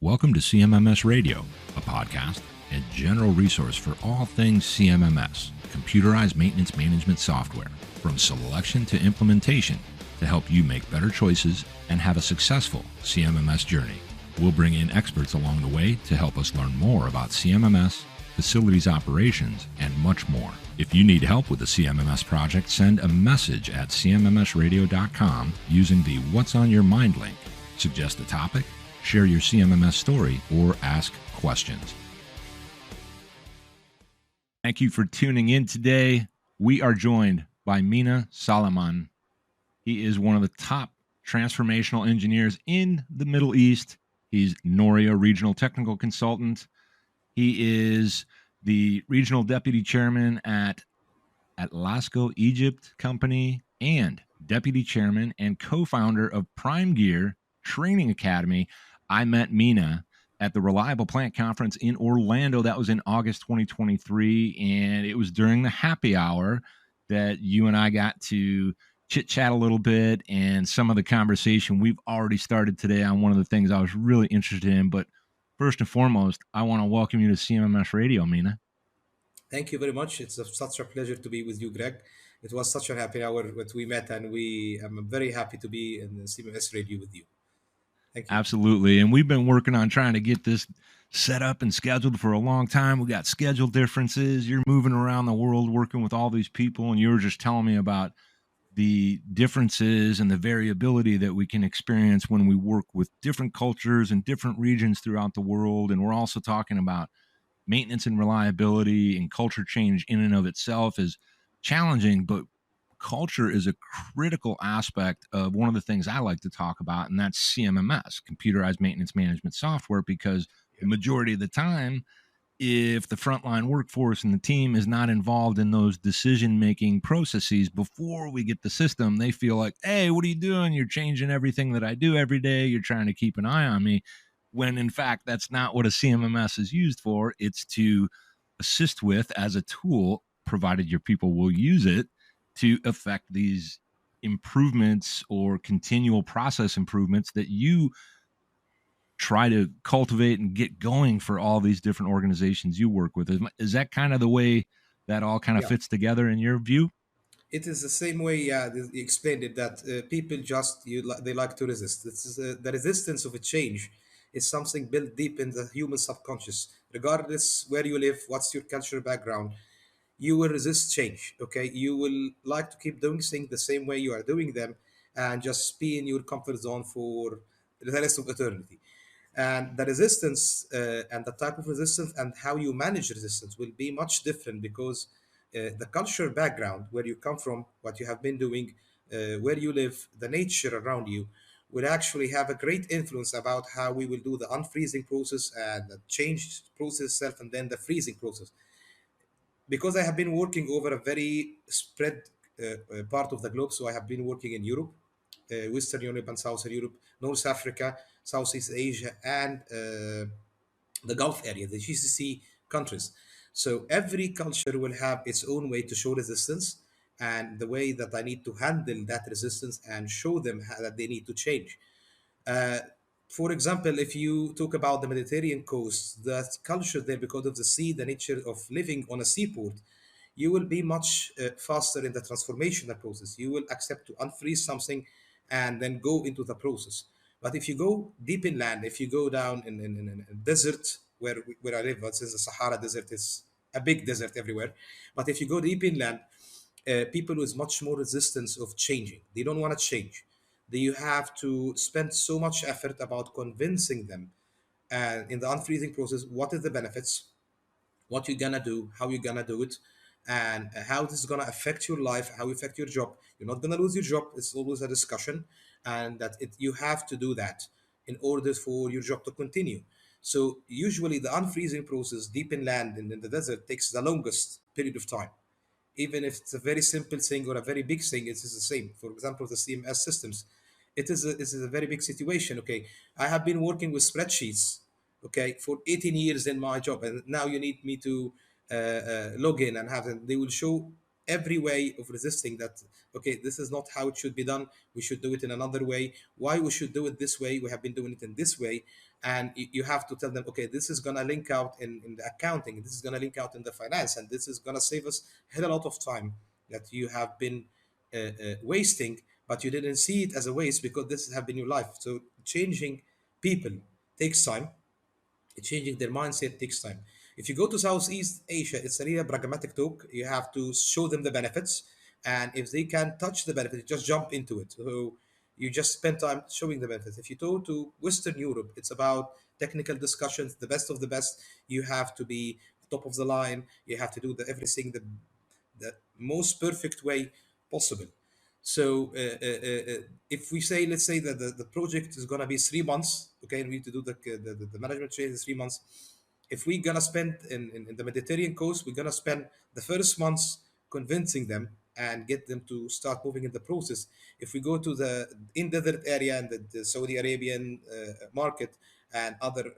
Welcome to CMMS Radio, a podcast and general resource for all things CMMS, computerized maintenance management software, from selection to implementation to help you make better choices and have a successful CMMS journey. We'll bring in experts along the way to help us learn more about CMMS, facilities operations, and much more. If you need help with the CMMS project, send a message at CMMSradio.com using the What's on Your Mind link. Suggest a topic, share your CMMS story, or ask questions. Thank you for tuning in today. We are joined by Mina Soliman. He is one of the top transformational engineers in the Middle East. He's Noria Regional Technical Consultant. He is the Regional Deputy Chairman at Lasco Egypt Company and Deputy Chairman and co-founder of Prime Gear Training Academy. I met Mina at the Reliable Plant Conference in Orlando. That was in August 2023, and it was during the happy hour that you and I got to chit-chat a little bit, and some of the conversation we've already started today on one of the things I was really interested in. But first and foremost, I want to welcome you to CMMS Radio, Mina. Thank you very much. It's such a pleasure to be with you, Greg. It was such a happy hour that we met, and I'm very happy to be in the CMMS Radio with you. Thank you. Absolutely. And we've been working on trying to get this set up and scheduled for a long time. We got schedule differences. You're moving around the world working with all these people, and you were just telling me about the differences and the variability that we can experience when we work with different cultures and different regions throughout the world. And we're also talking about maintenance and reliability, and culture change in and of itself is challenging, but culture is a critical aspect of one of the things I like to talk about, and that's CMMS, computerized maintenance management software, because the majority of the time, if the frontline workforce and the team is not involved in those decision-making processes before we get the system, they feel like, hey, what are you doing? You're changing everything that I do every day. You're trying to keep an eye on me. When in fact, that's not what a CMMS is used for. It's to assist with as a tool, provided your people will use it, to affect these improvements or continual process improvements that you try to cultivate and get going for all these different organizations you work with. Is that kind of the way that all kind of Yeah, fits together in your view? it is the same way. Yeah, you explained it that people they like to resist. This is the resistance of a change is something built deep in the human subconscious. Regardless where you live, what's your cultural background, you will resist change. Okay, you will like to keep doing things the same way you are doing them, and just be in your comfort zone for the rest of eternity. And the resistance and the type of resistance and how you manage resistance will be much different, because the cultural background, where you come from, what you have been doing, where you live, the nature around you, will actually have a great influence about how we will do the unfreezing process and the change process itself, and then the freezing process. Because I have been working over a very spread part of the globe. So I have been working in Europe, Western Europe and Southern Europe, North Africa, Southeast Asia, and the Gulf area, the GCC countries. So every culture will have its own way to show resistance, and the way that I need to handle that resistance and show them how that they need to change. Uh, for example, if you talk about the Mediterranean coast, the culture there, because of the sea, the nature of living on a seaport, you will be much faster in the transformational process. You will accept to unfreeze something and then go into the process. But if you go deep inland, if you go down in a desert where I live, since the Sahara Desert is a big desert everywhere, but if you go deep inland, people with much more resistance of changing. They don't want to change. You have to spend so much effort about convincing them in the unfreezing process what is the benefits, what you're gonna do, how you're gonna do it, and how this is gonna affect your life, how it affect your job. You're not gonna lose your job. It's always a discussion, and that you have to do that in order for your job to continue. So usually the unfreezing process deep in land and in the desert takes the longest period of time. Even if it's a very simple thing or a very big thing, it is the same. For example, the CMS systems, it is a very big situation. Okay, I have been working with spreadsheets, okay, for 18 years in my job, and now you need me to log in and have them. They will show every way of resisting that. Okay, this is not how it should be done. We should do it in another way. Why we should do it this way? We have been doing it in this way, and you have to tell them, okay, this is going to link out in the accounting, this is going to link out in the finance, and this is going to save us a hell a lot of time that you have been wasting, but you didn't see it as a waste because this has been your life. So changing people takes time. Changing their mindset takes time. If you go to Southeast Asia, it's a really pragmatic talk. You have to show them the benefits, and if they can touch the benefits, just jump into it. So you just spend time showing the benefits. If you go to Western Europe, it's about technical discussions, the best of the best. You have to be top of the line. You have to do everything the most perfect way possible. So if we say, let's say that the project is going to be 3 months, okay, and we need to do the management training in 3 months. If we're going to spend in the Mediterranean coast, we're going to spend the first months convincing them and get them to start moving in the process. If we go to the in desert area and the Saudi Arabian market and other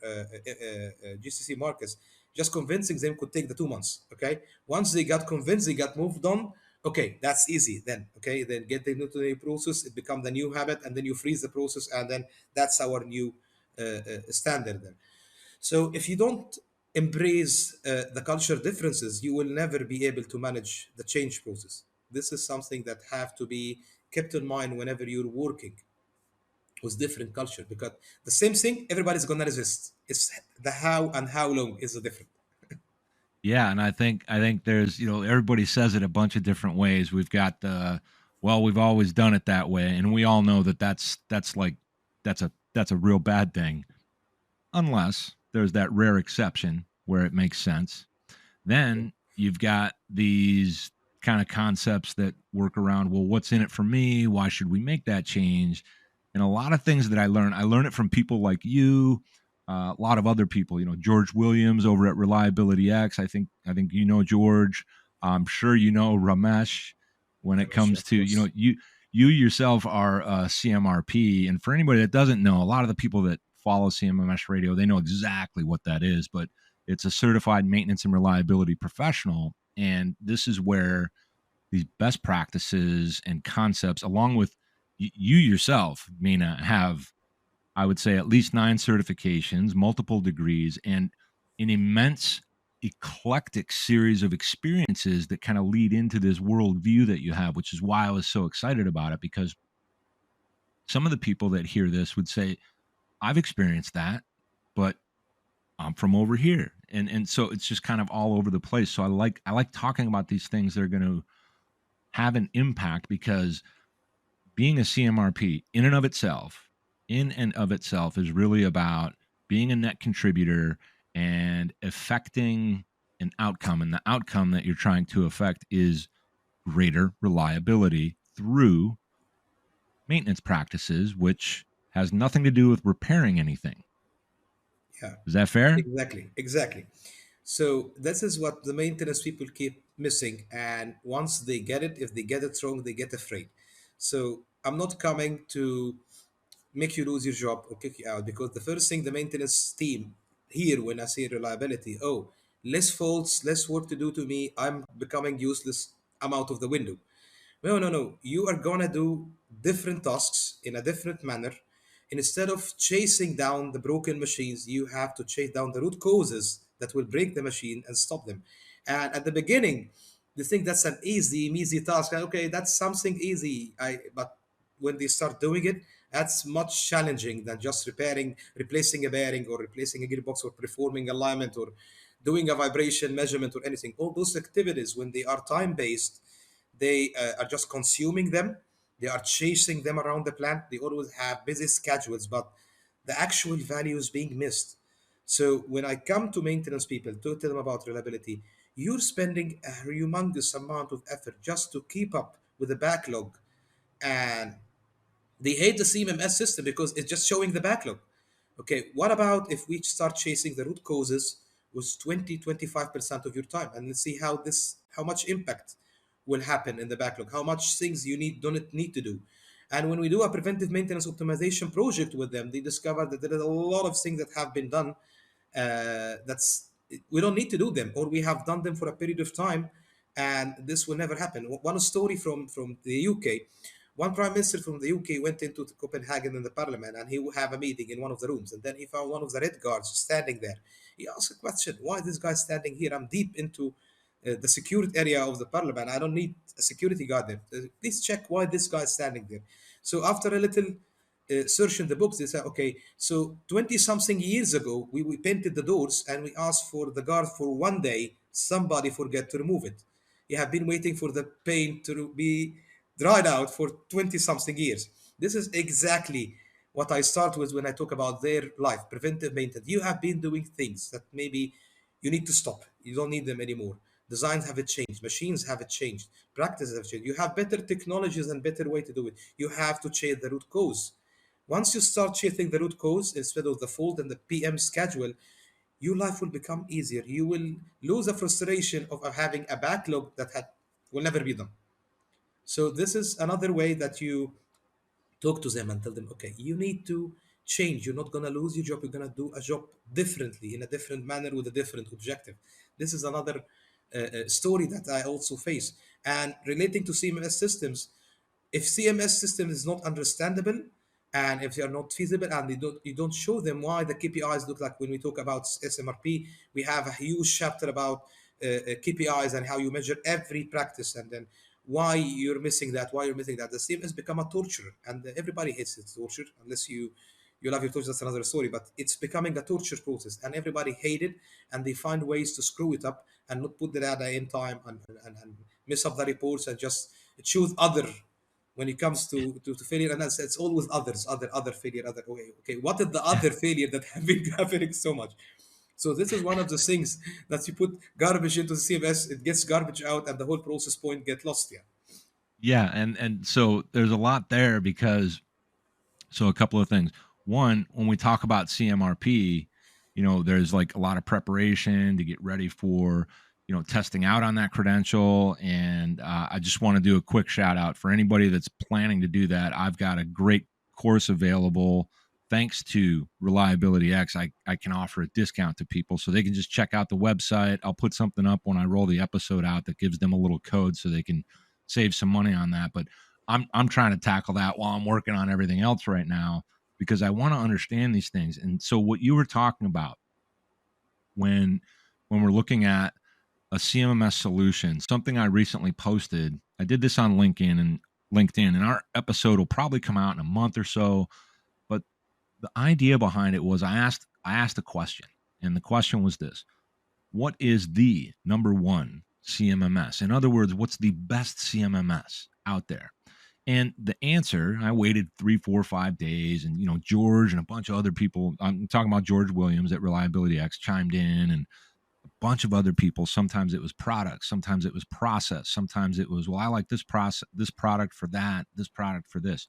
GCC markets, just convincing them could take the 2 months. Okay, once they got convinced, they got moved on. Okay, that's easy then. Okay, then get them into the process. It becomes the new habit, and then you freeze the process, and then that's our new standard. Then, so if you don't embrace the culture differences, you will never be able to manage the change process. This is something that have to be kept in mind whenever you're working with different culture, because the same thing everybody's gonna resist. It's the how and how long is the different. Yeah, and I think there's, everybody says it a bunch of different ways. We've got the, well, we've always done it that way, and we all know that that's a real bad thing, unless there's that rare exception where it makes sense. Then you've got these kind of concepts that work around, well, what's in it for me? Why should we make that change? And a lot of things that I learn it from people like you, a lot of other people, George Williams over at ReliabilityX. I think George. I'm sure Ramesh when it Of comes to, course. you yourself are a CMRP. And for anybody that doesn't know, a lot of the people that follow CMMS radio, they know exactly what that is, but it's a certified maintenance and reliability professional. And this is where these best practices and concepts, along with you yourself, Mina, have, I would say, at least 9 certifications, multiple degrees, and an immense eclectic series of experiences that kind of lead into this worldview that you have, which is why I was so excited about it. Because some of the people that hear this would say, I've experienced that, but I'm from over here. And so it's just kind of all over the place. So I like talking about these things that are going to have an impact, because being a CMRP in and of itself is really about being a net contributor and affecting an outcome. And the outcome that you're trying to affect is greater reliability through maintenance practices, which has nothing to do with repairing anything. Yeah, Is that fair? exactly, exactly. So this is what the maintenance people keep missing. And once they get it, if they get it wrong, they get afraid. So I'm not coming to make you lose your job or kick you out, because the first thing the maintenance team here when I say reliability, oh, less faults, less work to do to me, I'm becoming useless, I'm out of the window. No, no, no. You are gonna do different tasks in a different manner. Instead of chasing down the broken machines, you have to chase down the root causes that will break the machine and stop them. And at the beginning, they think that's an easy task. Okay, that's something easy. But when they start doing it, that's much challenging than just replacing a bearing or replacing a gearbox or performing alignment or doing a vibration measurement or anything. All those activities, when they are time based, they are just consuming them. They are chasing them around the plant. They always have busy schedules, but the actual value is being missed. So when I come to maintenance people to tell them about reliability, you're spending a humongous amount of effort just to keep up with the backlog, and they hate the CMMS system because it's just showing the backlog. Okay, what about if we start chasing the root causes with 20-25% of your time, and let's see how much impact will happen in the backlog, how much things you don't need to do. And when we do a preventive maintenance optimization project with them, they discover that there is a lot of things that have been done that's we don't need to do them, or we have done them for a period of time, and this will never happen. One story from the UK. One prime minister from the UK went into Copenhagen in the parliament, and he would have a meeting in one of the rooms, and then he found one of the red guards standing there. He asked a question: "Why is this guy standing here? I'm deep into the security area of the parliament. I don't need a security guard there. Please check why this guy is standing there." So after a little search in the books, they said, okay, so 20 something years ago, we painted the doors and we asked for the guard for one day. Somebody forget to remove it. You have been waiting for the paint to be dried out for 20 something years. This is exactly what I start with when I talk about their life, preventive maintenance. You have been doing things that maybe you need to stop. You don't need them anymore. Designs have changed. Machines have changed. Practices have changed. You have better technologies and better way to do it. You have to change the root cause. Once you start chasing the root cause instead of the fault and the PM schedule, your life will become easier. You will lose the frustration of having a backlog that will never be done. So this is another way that you talk to them and tell them, okay, you need to change. You're not going to lose your job. You're going to do a job differently in a different manner with a different objective. This is another story that I also face. And relating to CMS systems, if CMS system is not understandable and if they are not feasible and you don't show them why the KPIs look like when we talk about SMRP, we have a huge chapter about KPIs and how you measure every practice and then why you're missing that, why you're missing that. The CMS become a torture and everybody hates it, torture, unless you love your torture, that's another story, but it's becoming a torture process and everybody hate it and they find ways to screw it up and not put the data in time and mess up the reports and just choose other when it comes to failure analysis. It's always other failure, other okay, what is the other failure that have been happening so much? So this is one of the things that you put garbage into the CMS, it gets garbage out and the whole process point get lost. Yeah. Yeah, and so there's a lot there because so a couple of things. One, when we talk about CMRP, there's like a lot of preparation to get ready for, testing out on that credential. And I just want to do a quick shout out for anybody that's planning to do that. I've got a great course available. Thanks to ReliabilityX, I can offer a discount to people so they can just check out the website. I'll put something up when I roll the episode out that gives them a little code so they can save some money on that. But I'm trying to tackle that while I'm working on everything else right now because I want to understand these things. And so what you were talking about when we're looking at a CMMS solution, something I recently posted, I did this on LinkedIn, and our episode will probably come out in a month or so. But the idea behind it was I asked a question, and the question was this: what is the number one CMMS? In other words, what's the best CMMS out there? And the answer, I waited 3, 4, 5 days, and George and a bunch of other people. I'm talking about George Williams at ReliabilityX chimed in, and a bunch of other people. Sometimes it was products, sometimes it was process, sometimes it was, well, I like this process, this product for that, this product for this.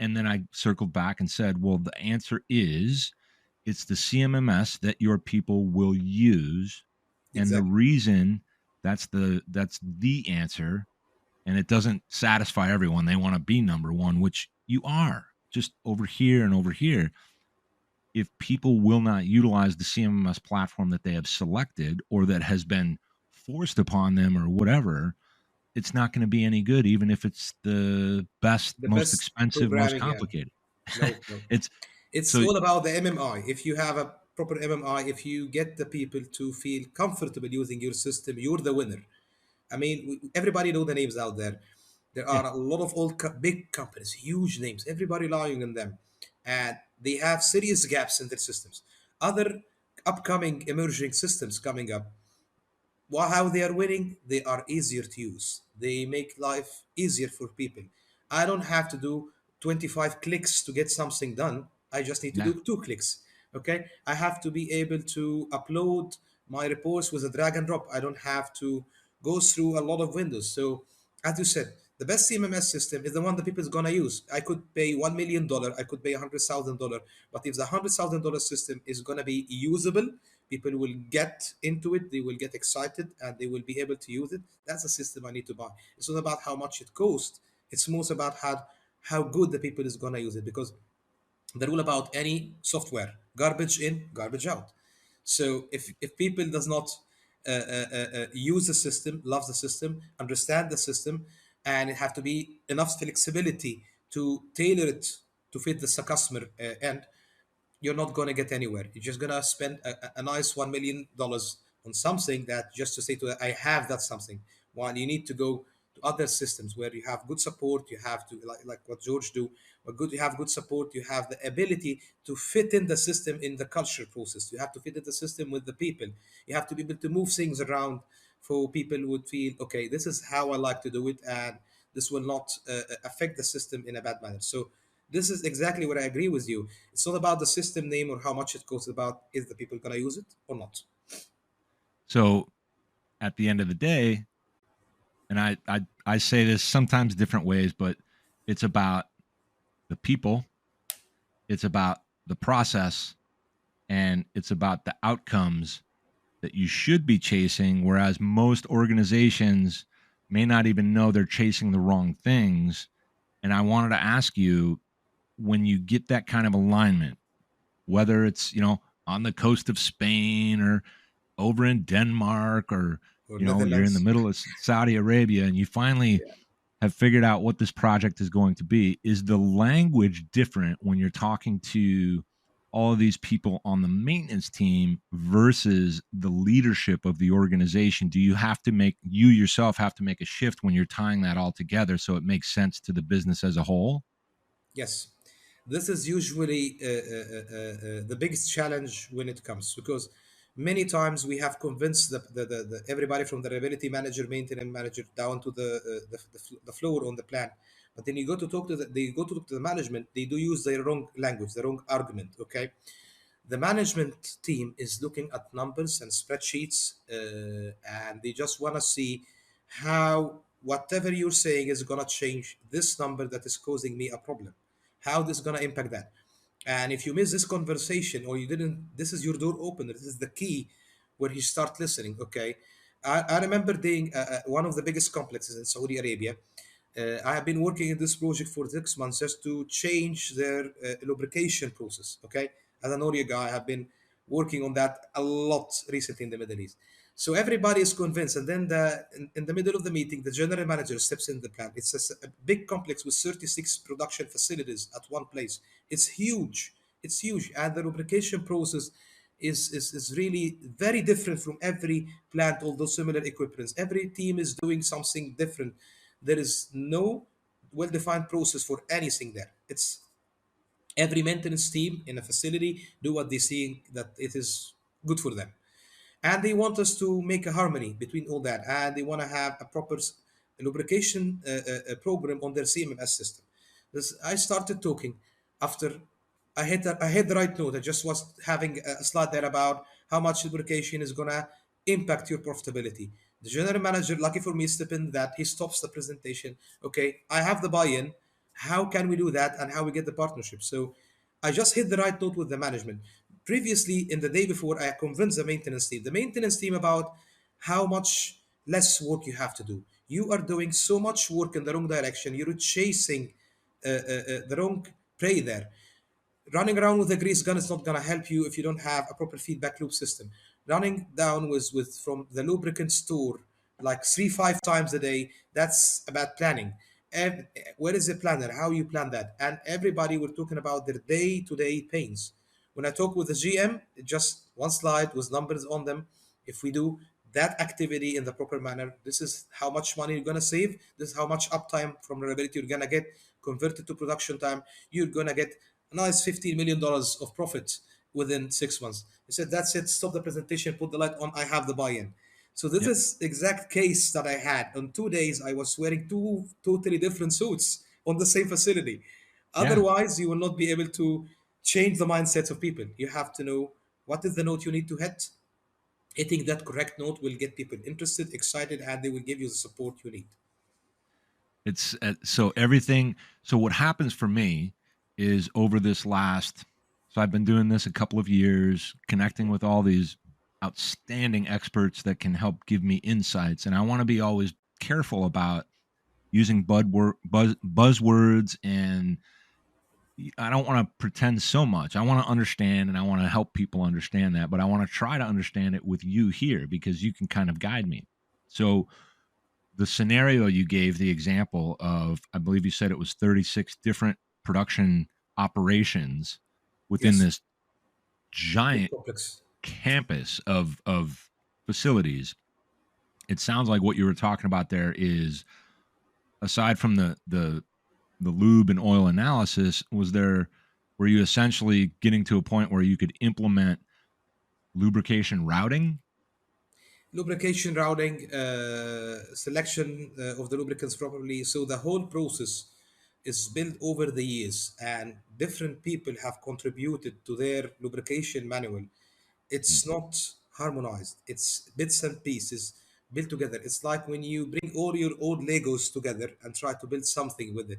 And then I circled back and said, well, the answer is it's the CMMS that your people will use. And the Exactly. reason that's the answer, and it doesn't satisfy everyone. They want to be number one, which you are, just over here and over here. If people will not utilize the CMMS platform that they have selected or that has been forced upon them or whatever, it's not going to be any good, even if it's the best, The most best expensive, most programming, yeah. complicated. No. It's It's so all about the MMI. If you have a proper MMI, if you get the people to feel comfortable using your system, you're the winner. I mean, everybody know the names out there. There yeah, are a lot of big companies, huge names. Everybody relying on them, and they have serious gaps in their systems. Other upcoming emerging systems coming up, how they are winning, they are easier to use. They make life easier for people. I don't have to do 25 clicks to get something done. I just need to yeah, do 2 clicks. Okay. I have to be able to upload my reports with a drag and drop. I don't have to go through a lot of windows. So, as you said, the best CMMS system is the one that people is gonna use. I could pay $1 million, I could pay $100,000, but if the $100,000 system is gonna be usable, people will get into it, they will get excited, and they will be able to use it. That's a system I need to buy. It's not about how much it costs. It's more about how good the people is gonna use it, because the rule about any software: garbage in, garbage out. So if people does not use the system, love the system, understand the system, and it have to be enough flexibility to tailor it to fit the customer end, you're not going to get anywhere. You're just going to spend a nice $1 million on something that just to say to it, I have that something. While you need to go to other systems where you have good support, you have to like what George do, but good you have good support, you have the ability to fit in the system in the culture process. You have to fit in the system with the people. You have to be able to move things around for people who would feel okay. This is how I like to do it, and this will not affect the system in a bad manner. So this is exactly what I agree with you. It's not about the system name or how much it costs. About is the people going to use it or not. So at the end of the day, and I say this sometimes different ways, but it's about the people, it's about the process, and it's about the outcomes that you should be chasing, whereas most organizations may not even know they're chasing the wrong things. And I wanted to ask you, when you get that kind of alignment, whether it's, on the coast of Spain or over in Denmark, or, Or you're in the Netherlands. middle of Saudi Arabia and you finally Yeah. have figured out what this project is going to be, is the language different when you're talking to all of these people on the maintenance team versus the leadership of the organization? Do you yourself have to make a shift when you're tying that all together so it makes sense to the business as a whole? Yes, this is usually the biggest challenge when it comes, because many times we have convinced the everybody from the reliability manager, maintenance manager, down to the floor on the plan. But then you go to talk to they go to talk to the management. They do use their wrong language, the wrong argument. Okay, the management team is looking at numbers and spreadsheets, and they just want to see how whatever you're saying is going to change this number that is causing me a problem, how this is going to impact that. And if you miss this conversation or you didn't, this is your door opener, this is the key where you start listening. Okay, I remember doing one of the biggest complexes in Saudi Arabia. I have been working in this project for 6 months just to change their lubrication process. Okay, as an Noria guy, I have been working on that a lot recently in the Middle East. So everybody is convinced, and then in the middle of the meeting, the general manager steps in the plant. It's a big complex with 36 production facilities at one place. It's huge. It's huge, and the lubrication process is really very different from every plant. Although similar equipments, every team is doing something different. There is no well-defined process for anything there. It's every maintenance team in a facility do what they see that it is good for them, and they want us to make a harmony between all that, and they want to have a proper lubrication program on their CMMS system. I started talking after I had the right note. I just was having a slide there about how much lubrication is gonna impact your profitability. The general manager, lucky for me, step in that he stops the presentation. Okay, I have the buy-in. How can we do that, and how we get the partnership? So I just hit the right note with the management. Previously, in the day before, I convinced the maintenance team about how much less work you have to do. You are doing so much work in the wrong direction. You're chasing the wrong prey there. Running around with a grease gun is not going to help you if you don't have a proper feedback loop system. Running down with from the lubricant store like 3 5 times a day, that's about planning. And where is the planner? How you plan that? And everybody we're talking about their day-to-day pains. When I talk with the GM, just one slide with numbers on them. If we do that activity in the proper manner, this is how much money you're gonna save. This is how much uptime from reliability you're gonna get converted to production time. You're gonna get a nice $15 million of profit within 6 months. He said, "That's it. Stop the presentation. Put the light on. I have the buy-in." So this Yep. is exact case that I had. On 2 days, I was wearing two totally different suits on the same facility. Yeah. Otherwise, you will not be able to change the mindsets of people. You have to know what is the note you need to hit. Hitting that correct note will get people interested, excited, and they will give you the support you need. It's so everything. So what happens for me is over this last, so I've been doing this a couple of years, connecting with all these outstanding experts that can help give me insights. And I want to be always careful about using buzzwords, and I don't want to pretend so much. I want to understand and I want to help people understand that, but I want to try to understand it with you here because you can kind of guide me. So the scenario you gave, the example of, I believe you said it was 36 different production operations within Yes, this big giant complex. campus of facilities. It sounds like what you were talking about there is, aside from the lube and oil analysis, were you essentially getting to a point where you could implement lubrication routing? Lubrication, routing, selection of the lubricants properly. So the whole process is built over the years, and different people have contributed to their lubrication manual. Mm. It's not harmonized, it's bits and pieces built together. It's like when you bring all your old Legos together and try to build something with it.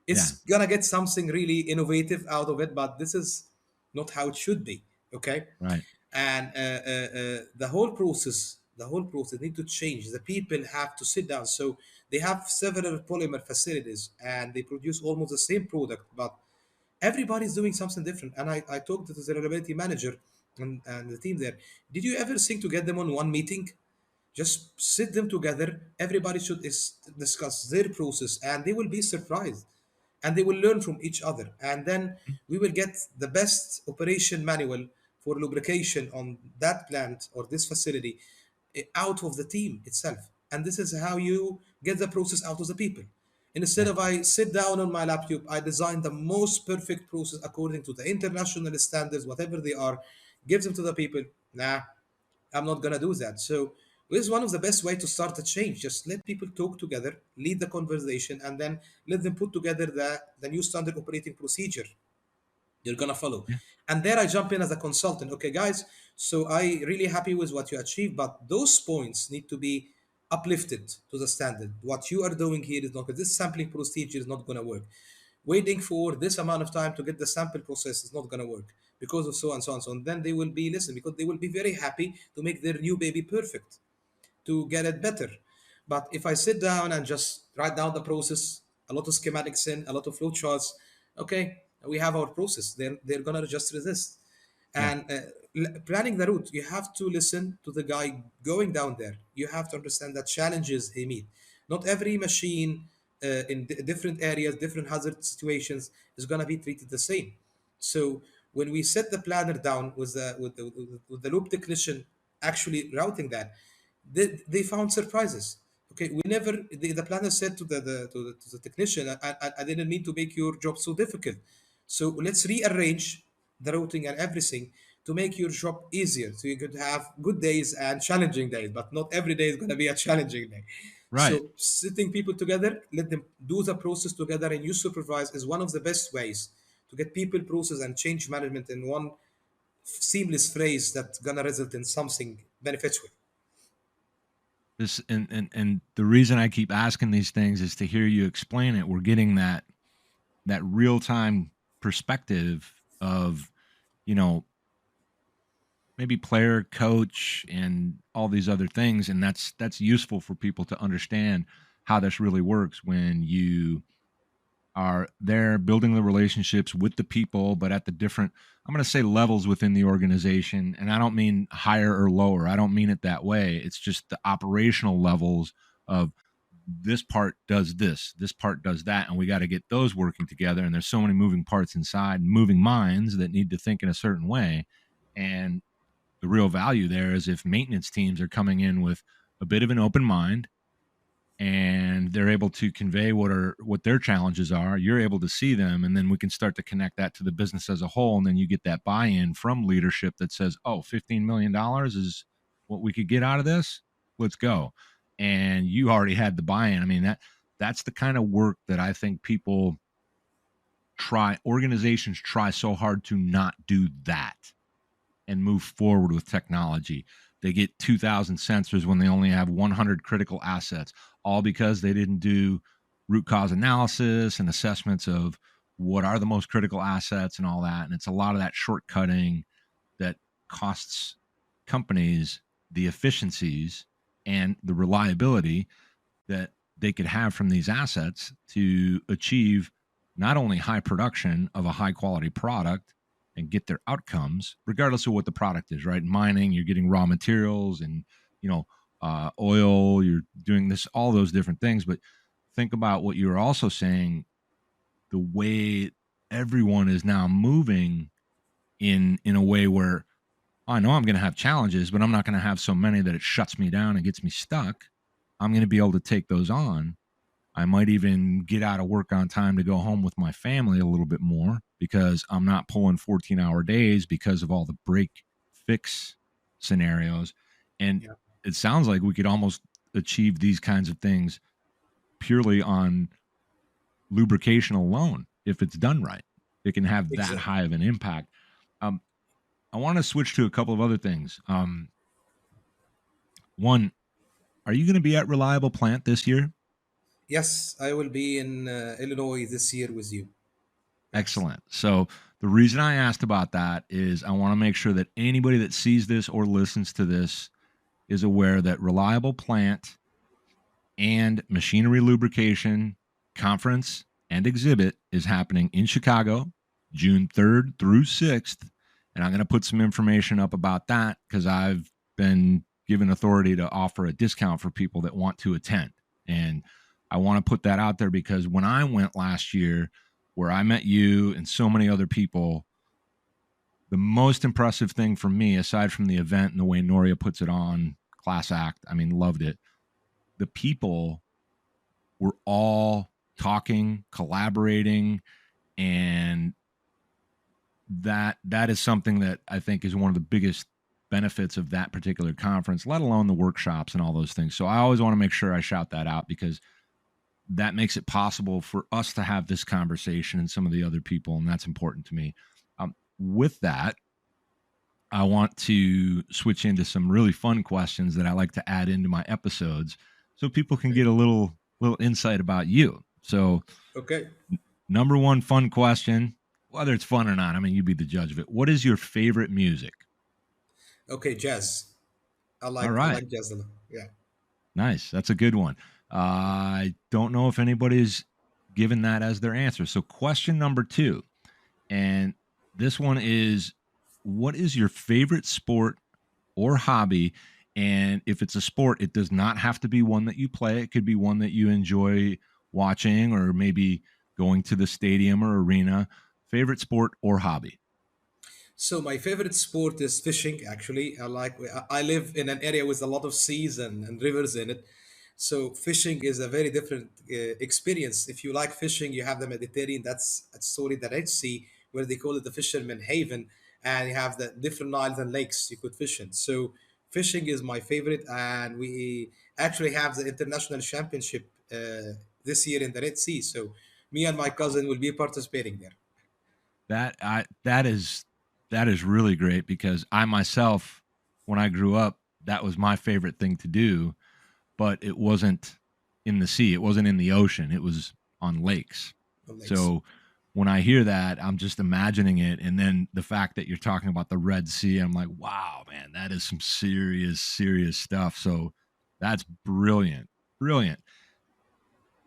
Yeah, It's gonna get something really innovative out of it, but this is not how it should be. Okay. right. And the whole process need to change. The people have to sit down. So they have several polymer facilities and they produce almost the same product, but everybody's doing something different. And I talked to the reliability manager and the team there. Did you ever think to get them on one meeting? Just sit them together. Everybody should discuss their process, and they will be surprised, and they will learn from each other. And then we will get the best operation manual for lubrication on that plant or this facility out of the team itself. And this is how you get the process out of the people. Instead Yeah, of I sit down on my laptop, I design the most perfect process according to the international standards, whatever they are, give them to the people. Nah, I'm not gonna do that. So this is one of the best way to start a change. Just let people talk together, lead the conversation, and then let them put together the new standard operating procedure you're gonna follow. yeah, And there I jump in as a consultant. Okay, guys, so I really happy with what you achieved, but those points need to be uplifted to the standard. What you are doing here is not good. This sampling procedure is not gonna work. Waiting for this amount of time to get the sample process is not gonna work because of so and so and so. And then they will be listen because they will be very happy to make their new baby perfect to get it better. But if I sit down and just write down the process, a lot of schematics in, a lot of flow charts, okay, we have our process. They're gonna just resist. yeah. And planning the route, you have to listen to the guy going down there. You have to understand the challenges he meet. Not every machine in different areas, different hazard situations is gonna be treated the same. So when we set the planner down with the loop technician actually routing that, they found surprises. Okay, we never the planner said to the technician, I didn't mean to make your job so difficult. So let's rearrange the routing and everything to make your job easier. So you could have good days and challenging days, but not every day is going to be a challenging day. Right. So sitting people together, let them do the process together, and you supervise is one of the best ways to get people process and change management in one seamless phrase that's gonna result in something beneficial. This and the reason I keep asking these things is to hear you explain it. We're getting that real time perspective of, you know, maybe player, coach, and all these other things, and that's useful for people to understand how this really works when you are there building the relationships with the people, but at the different, I'm going to say, levels within the organization. And I don't mean higher or lower. I don't mean it that way. It's just the operational levels of, this part does this part does that, and we got to get those working together. And there's so many moving parts inside, moving minds that need to think in a certain way. And the real value there is if maintenance teams are coming in with a bit of an open mind, and they're able to convey what their challenges are, you're able to see them, and then we can start to connect that to the business as a whole. And then you get that buy-in from leadership that says, oh, $15 million is what we could get out of this, let's go. And you already had the buy-in. I mean, that's the kind of work that I think organizations try so hard to not do that and move forward with technology. They get 2,000 sensors when they only have 100 critical assets, all because they didn't do root cause analysis and assessments of what are the most critical assets and all that. And it's a lot of that shortcutting that costs companies the efficiencies and the reliability that they could have from these assets to achieve not only high production of a high quality product and get their outcomes, regardless of what the product is, right? In mining, you're getting raw materials and, you know, oil, you're doing this, all those different things. But think about what you were also saying, the way everyone is now moving in a way where I know I'm going to have challenges, but I'm not going to have so many that it shuts me down and gets me stuck. I'm going to be able to take those on. I might even get out of work on time to go home with my family a little bit more because I'm not pulling 14-hour days because of all the break fix scenarios. And Yeah, it sounds like we could almost achieve these kinds of things purely on lubrication alone if it's done right. It can have that exactly. high of an impact. Um, I want to switch to a couple of other things. One, are you going to be at Reliable Plant this year? Yes, I will be in Illinois this year with you. Yes. Excellent. So the reason I asked about that is I want to make sure that anybody that sees this or listens to this is aware that Reliable Plant and Machinery Lubrication Conference and Exhibit is happening in Chicago, June 3rd through 6th. And I'm going to put some information up about that because I've been given authority to offer a discount for people that want to attend. And I want to put that out there because when I went last year, where I met you and so many other people, the most impressive thing for me, aside from the event and the way Noria puts it on, class act, I mean, loved it. The people were all talking, collaborating, and that is something that I think is one of the biggest benefits of that particular conference, let alone the workshops and all those things. So I always want to make sure I shout that out because that makes it possible for us to have this conversation and some of the other people, and that's important to me. With that, I want to switch into some really fun questions that I like to add into my episodes so people can Okay. get a little insight about you. So, Okay. number one fun question, whether it's fun or not, I mean, you be the judge of it. What is your favorite music? Okay. Jazz. All I right. like jazz a lot. Yeah. Nice. That's a good one. I don't know if anybody's given that as their answer. So, question number two, and this one is, what is your favorite sport or hobby? And if it's a sport, it does not have to be one that you play. It could be one that you enjoy watching or maybe going to the stadium or arena. Favorite sport or hobby? So my favorite sport is fishing. Actually, I live in an area with a lot of seas and rivers in it. So fishing is a very different experience. If you like fishing, you have the Mediterranean. That's sorry, the Red Sea, where they call it the fisherman haven, and you have the different islands and lakes you could fish in. So fishing is my favorite, and we actually have the international championship this year in the Red Sea. So me and my cousin will be participating there. That is really great because I myself, when I grew up, that was my favorite thing to do, but it wasn't in the sea. It wasn't in the ocean. It was on lakes. The lakes. So when I hear that, I'm just imagining it. And then the fact that you're talking about the Red Sea, I'm like, wow, man, that is some serious, serious stuff. So that's brilliant. Brilliant.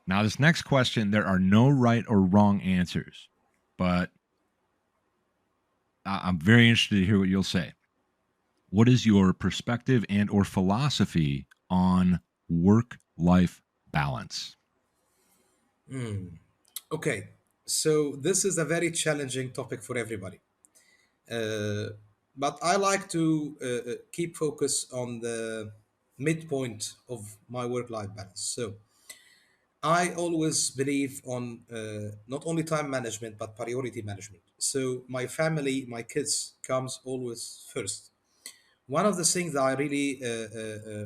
Now, this next question, there are no right or wrong answers, but I'm very interested to hear what you'll say. What is your perspective and or philosophy on work life balance? Okay, so this is a very challenging topic for everybody. Uh, but I like to keep focus on the midpoint of my work-life balance. So I always believe on not only time management but priority management. So my family, my kids comes always first. One of the things that I really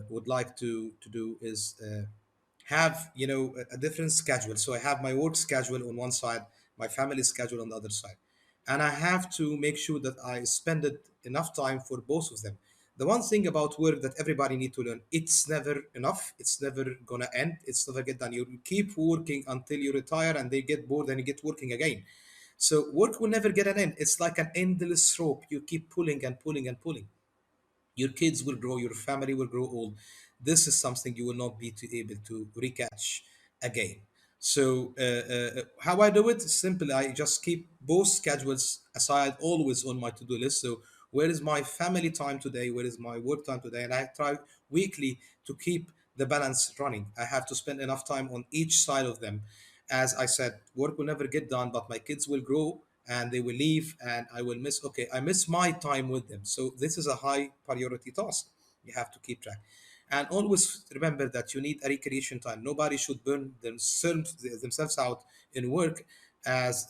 would like to do is have a different schedule. So I have my work schedule on one side, my family schedule on the other side, and I have to make sure that I spend it enough time for both of them. The one thing about work that everybody need to learn, it's never enough, it's never gonna end, it's never get done. You keep working until you retire and they get bored and you get working again. So work will never get an end. It's like an endless rope. You keep pulling and pulling and pulling. Your kids will grow, your family will grow old. This is something you will not be able to recatch again. So how I do it, simply I just keep both schedules aside, always on my to-do list. So where is my family time today, where is my work time today, and I try weekly to keep the balance running. I have to spend enough time on each side of them. As I said, work will never get done, but my kids will grow and they will leave, and I will miss. Okay, I miss my time with them. So this is a high priority task. You have to keep track, and always remember that you need a recreation time. Nobody should burn themselves out in work, as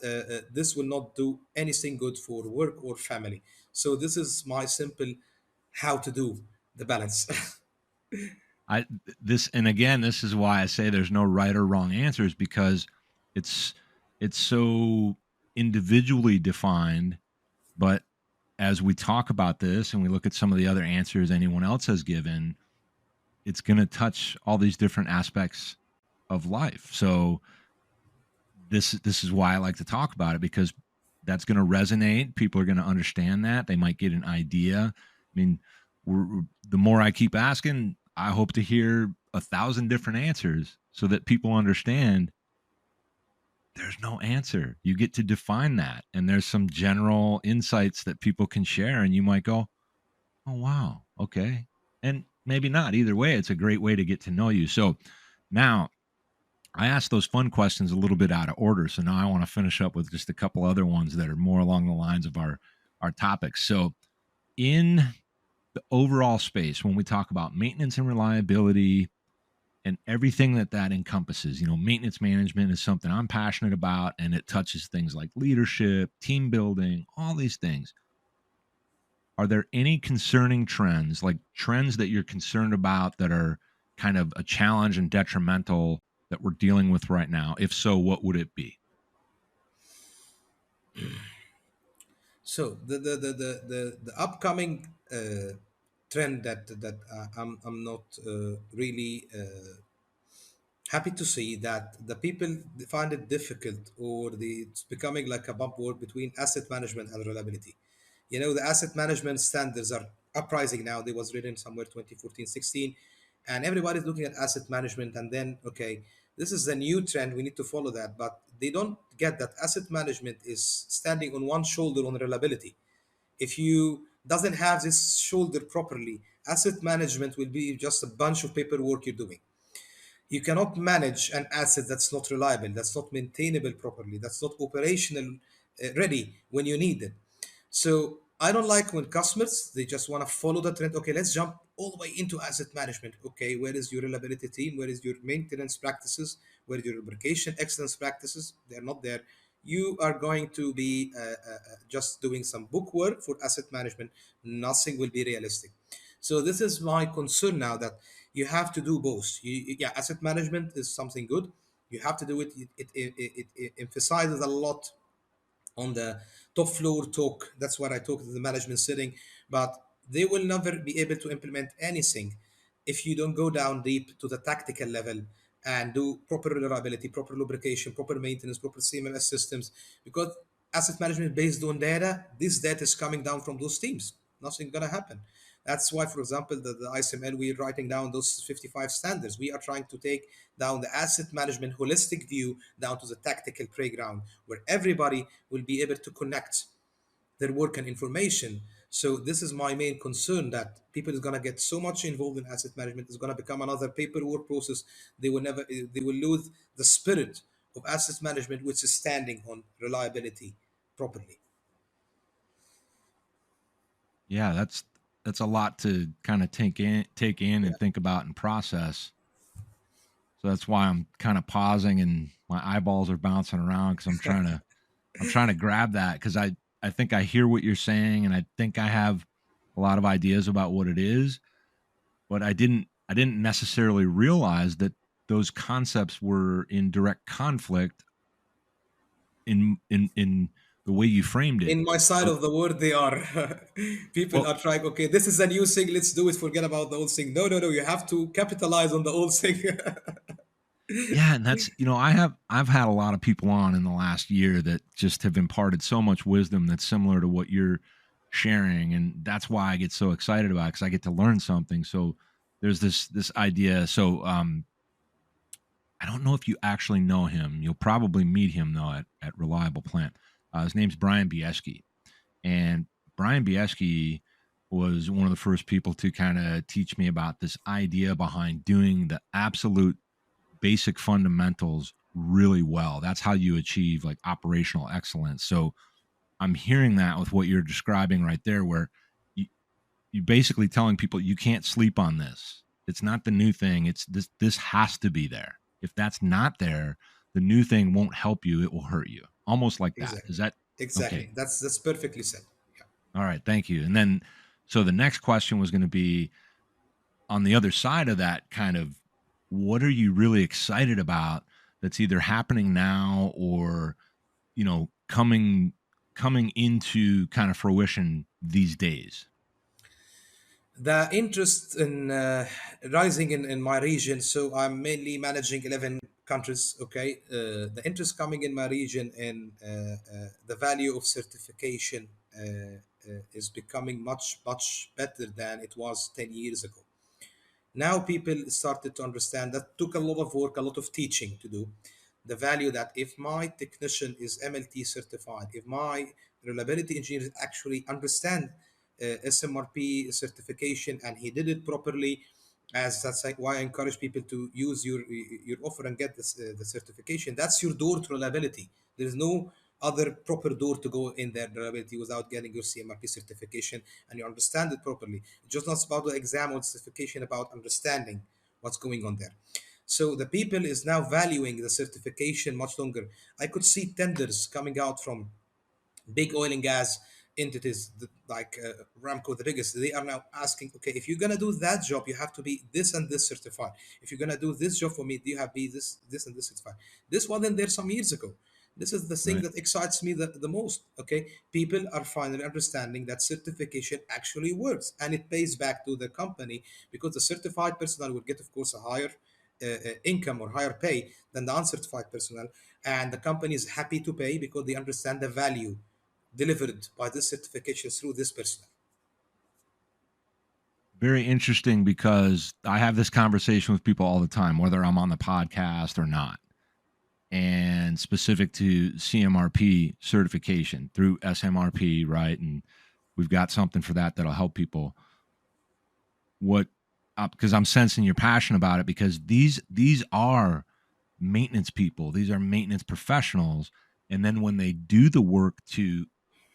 this will not do anything good for work or family. So this is my simple how to do the balance. I this and again, this is why I say there's no right or wrong answers, because it's it's so individually defined. But as we talk about this and we look at some of the other answers anyone else has given, it's going to touch all these different aspects of life. So this is why I like to talk about it, because that's going to resonate. People are going to understand that. They might get an idea. I mean, the more I keep asking, I hope to hear 1,000 different answers so that people understand there's no answer. You get to define that. And there's some general insights that people can share. And you might go, oh, wow. Okay. And maybe not. Either way, it's a great way to get to know you. So now I asked those fun questions a little bit out of order. So now I want to finish up with just a couple other ones that are more along the lines of our topics. So in the overall space, when we talk about maintenance and reliability and everything that encompasses, maintenance management is something I'm passionate about, and it touches things like leadership, team building, all these things. Are there any concerning trends, like trends that you're concerned about that are kind of a challenge and detrimental that we're dealing with right now? If so, what would it be? So the upcoming trend that I'm not really happy to see that the people find it difficult, or it's becoming like a bump word between asset management and reliability. The asset management standards are uprising now. They was written somewhere 2014, 16, and everybody's looking at asset management, and then okay, this is the new trend, we need to follow that, but they don't get that asset management is standing on one shoulder on reliability. If you doesn't have this shoulder properly, asset management will be just a bunch of paperwork you're doing. You cannot manage an asset that's not reliable, that's not maintainable properly, that's not operational ready when you need it. So I don't like when customers, they just want to follow the trend. Okay, let's jump all the way into asset management. Okay, where is your reliability team? Where is your maintenance practices? Where is your lubrication excellence practices? They're not there. You are going to be just doing some book work for asset management. Nothing will be realistic. So this is my concern now, that you have to do both. Yeah, asset management is something good. You have to do it. It emphasizes a lot on the top floor talk. That's what I talk to the management sitting, but they will never be able to implement anything if you don't go down deep to the tactical level and do proper reliability, proper lubrication, proper maintenance, proper CMMS systems. Because asset management based on data, this data is coming down from those teams. Nothing gonna happen. That's why, for example, the ICML, we're writing down those 55 standards. We are trying to take down the asset management holistic view down to the tactical playground, where everybody will be able to connect their work and information. So this is my main concern, that people is gonna get so much involved in asset management, it's gonna become another paperwork process. They will lose the spirit of asset management, which is standing on reliability properly. Yeah, that's a lot to kind of take in Yeah. and think about and process. So that's why I'm kind of pausing and my eyeballs are bouncing around, because I'm trying to grab that, because I think I hear what you're saying, and I think I have a lot of ideas about what it is, but I didn't necessarily realize that those concepts were in direct conflict in the way you framed it. In my side So, of the world, they are. People well, are trying, okay, this is a new thing, let's do it, forget about the old thing. No, no, no, you have to capitalize on the old thing. yeah, and that's, I've had a lot of people on in the last year that just have imparted so much wisdom that's similar to what you're sharing, and that's why I get so excited about it, because I get to learn something. So there's this idea. So I don't know if you actually know him. You'll probably meet him though at Reliable Plant. His name's Brian Bieski, and Brian Bieski was one of the first people to kind of teach me about this idea behind doing the absolute basic fundamentals really well. That's how you achieve like operational excellence. So I'm hearing that with what you're describing right there, where you, you basically telling people you can't sleep on this. It's not the new thing. It's this. This has to be there. If that's not there, the new thing won't help you. It will hurt you. Almost like that. Exactly. Is that Exactly. okay? That's perfectly said. Yeah. All right. Thank you. And then, so the next question was going to be on the other side of that kind of, what are you really excited about that's either happening now or, coming into kind of fruition these days? The interest in rising in my region, so I'm mainly managing 11 countries. Okay, the interest coming in my region and the value of certification is becoming much better than it was 10 years ago. Now people started to understand that took a lot of work, a lot of teaching to do. The value that if my technician is MLT certified, if my reliability engineers actually understand SMRP certification and he did it properly, as that's like why I encourage people to use your offer and get this the certification. That's your door to reliability. There is no other proper door to go in there reliability without getting your CMRP certification and you understand it properly. It's just not about the exam or certification, about understanding what's going on there. So the people is now valuing the certification much longer. I could see tenders coming out from big oil and gas entities like Ramco, the biggest. They are now asking, okay, if you're gonna do that job, you have to be this and this certified. If you're gonna do this job for me, do you have to be this and this certified? This wasn't there some years ago. This is the thing Right. that excites me the most. Okay, people are finally understanding that certification actually works and it pays back to the company because the certified personnel will get, of course, a higher income or higher pay than the uncertified personnel, and the company is happy to pay because they understand the value delivered by this certification through this personnel. Very interesting, because I have this conversation with people all the time, whether I'm on the podcast or not, and specific to CMRP certification through SMRP, right? And we've got something for that that'll help people. What, because I'm sensing you're passionate about it, because these are maintenance people, these are maintenance professionals, and then when they do the work to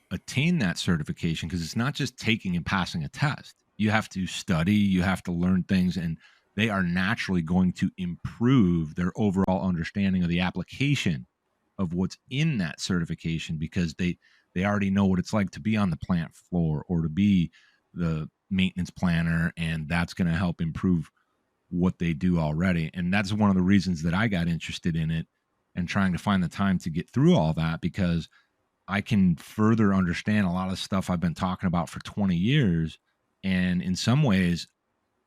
attain that certification, because it's not just taking and passing a test. You have to study, you have to learn things, and they are naturally going to improve their overall understanding of the application of what's in that certification, because they already know what it's like to be on the plant floor or to be the maintenance planner, and that's going to help improve what they do already. And that's one of the reasons that I got interested in it and trying to find the time to get through all that, because I can further understand a lot of stuff I've been talking about for 20 years. And in some ways,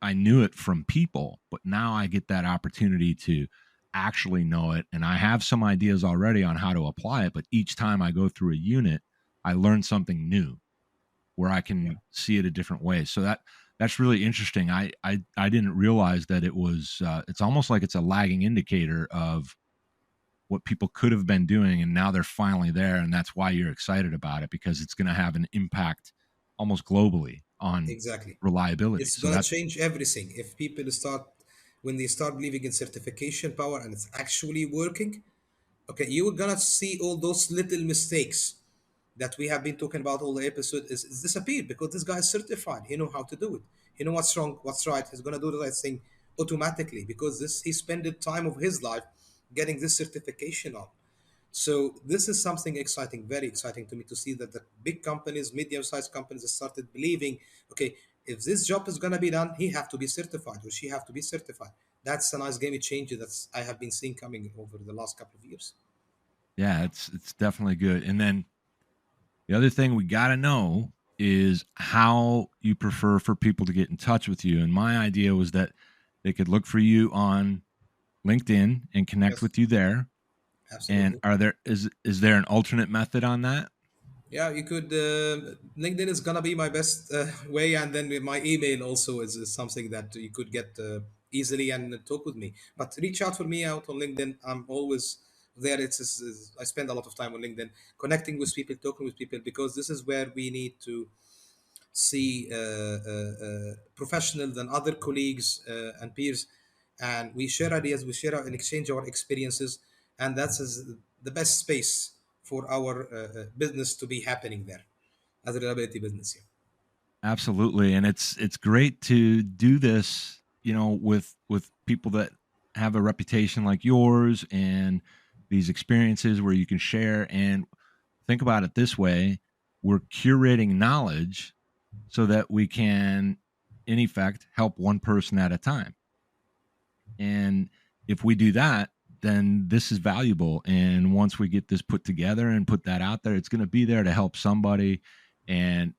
I knew it from people, but now I get that opportunity to actually know it. And I have some ideas already on how to apply it. But each time I go through a unit, I learn something new where I Yeah, can see it a different way. So that's really interesting. I didn't realize that it was, it's almost like it's a lagging indicator of what people could have been doing, and now they're finally there, and that's why you're excited about it, because it's going to have an impact almost globally on exactly. reliability. It's So gonna that's change everything if people start when they start believing in certification power and it's actually working. Okay, you're gonna see all those little mistakes that we have been talking about all the episode is disappeared because this guy is certified. He know how to do it. He know what's wrong, what's right. He's gonna do the right thing automatically because this he spent the time of his life getting this certification on. So this is something exciting, very exciting to me to see that the big companies, medium-sized companies, have started believing, okay, if this job is gonna be done, he have to be certified or she have to be certified. That's a nice game changer that's I have been seeing coming over the last couple of years. yeah, it's definitely good. And then the other thing we got to know is how you prefer for people to get in touch with you. And my idea was that they could look for you on LinkedIn and connect Yes, with you there. And absolutely. is there an alternate method on that? Yeah, you could. LinkedIn is gonna be my best way, and then with my email also is something that you could get easily and talk with me. But reach out for me out on LinkedIn. I'm always there. I spend a lot of time on LinkedIn, connecting with people, talking with people, because this is where we need to. see professional than other colleagues and peers, and we share ideas, we share and exchange our experiences, and that's the best space for our business to be happening there as a reliability business. Yeah. Absolutely. And it's great to do this, with people that have a reputation like yours and these experiences where you can share. And think about it this way: we're curating knowledge so that we can, in effect, help one person at a time. And if we do that, then this is valuable. And once we get this put together and put that out there, it's going to be there to help somebody. And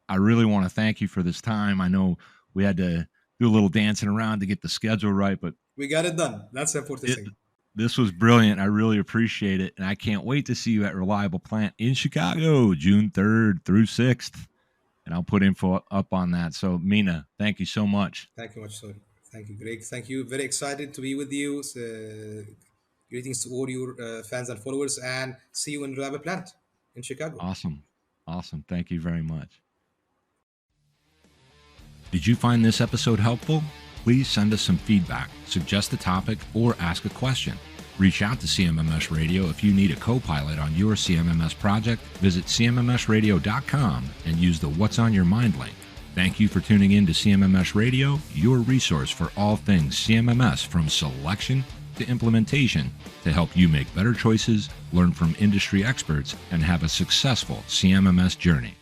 I really want to thank you for this time. I know we had to do a little dancing around to get the schedule right, but We got it done. That's the important it, thing. this was brilliant. I really appreciate it. And I can't wait to see you at Reliable Plant in Chicago, June 3rd through 6th. And I'll put info up on that. So, Mina, thank you so much. Thank you much, sorry. Thank you, Greg. Thank you. Very excited to be with you. Greetings to all your fans and followers, and see you in Reliable Plant in Chicago. Awesome. Awesome. Thank you very much. Did you find this episode helpful? Please send us some feedback, suggest a topic, or ask a question. Reach out to CMMS Radio if you need a co-pilot on your CMMS project. Visit CMMSradio.com and use the What's on Your Mind link. Thank you for tuning in to CMMS Radio, your resource for all things CMMS, from selection to implementation, to help you make better choices, learn from industry experts, and have a successful CMMS journey.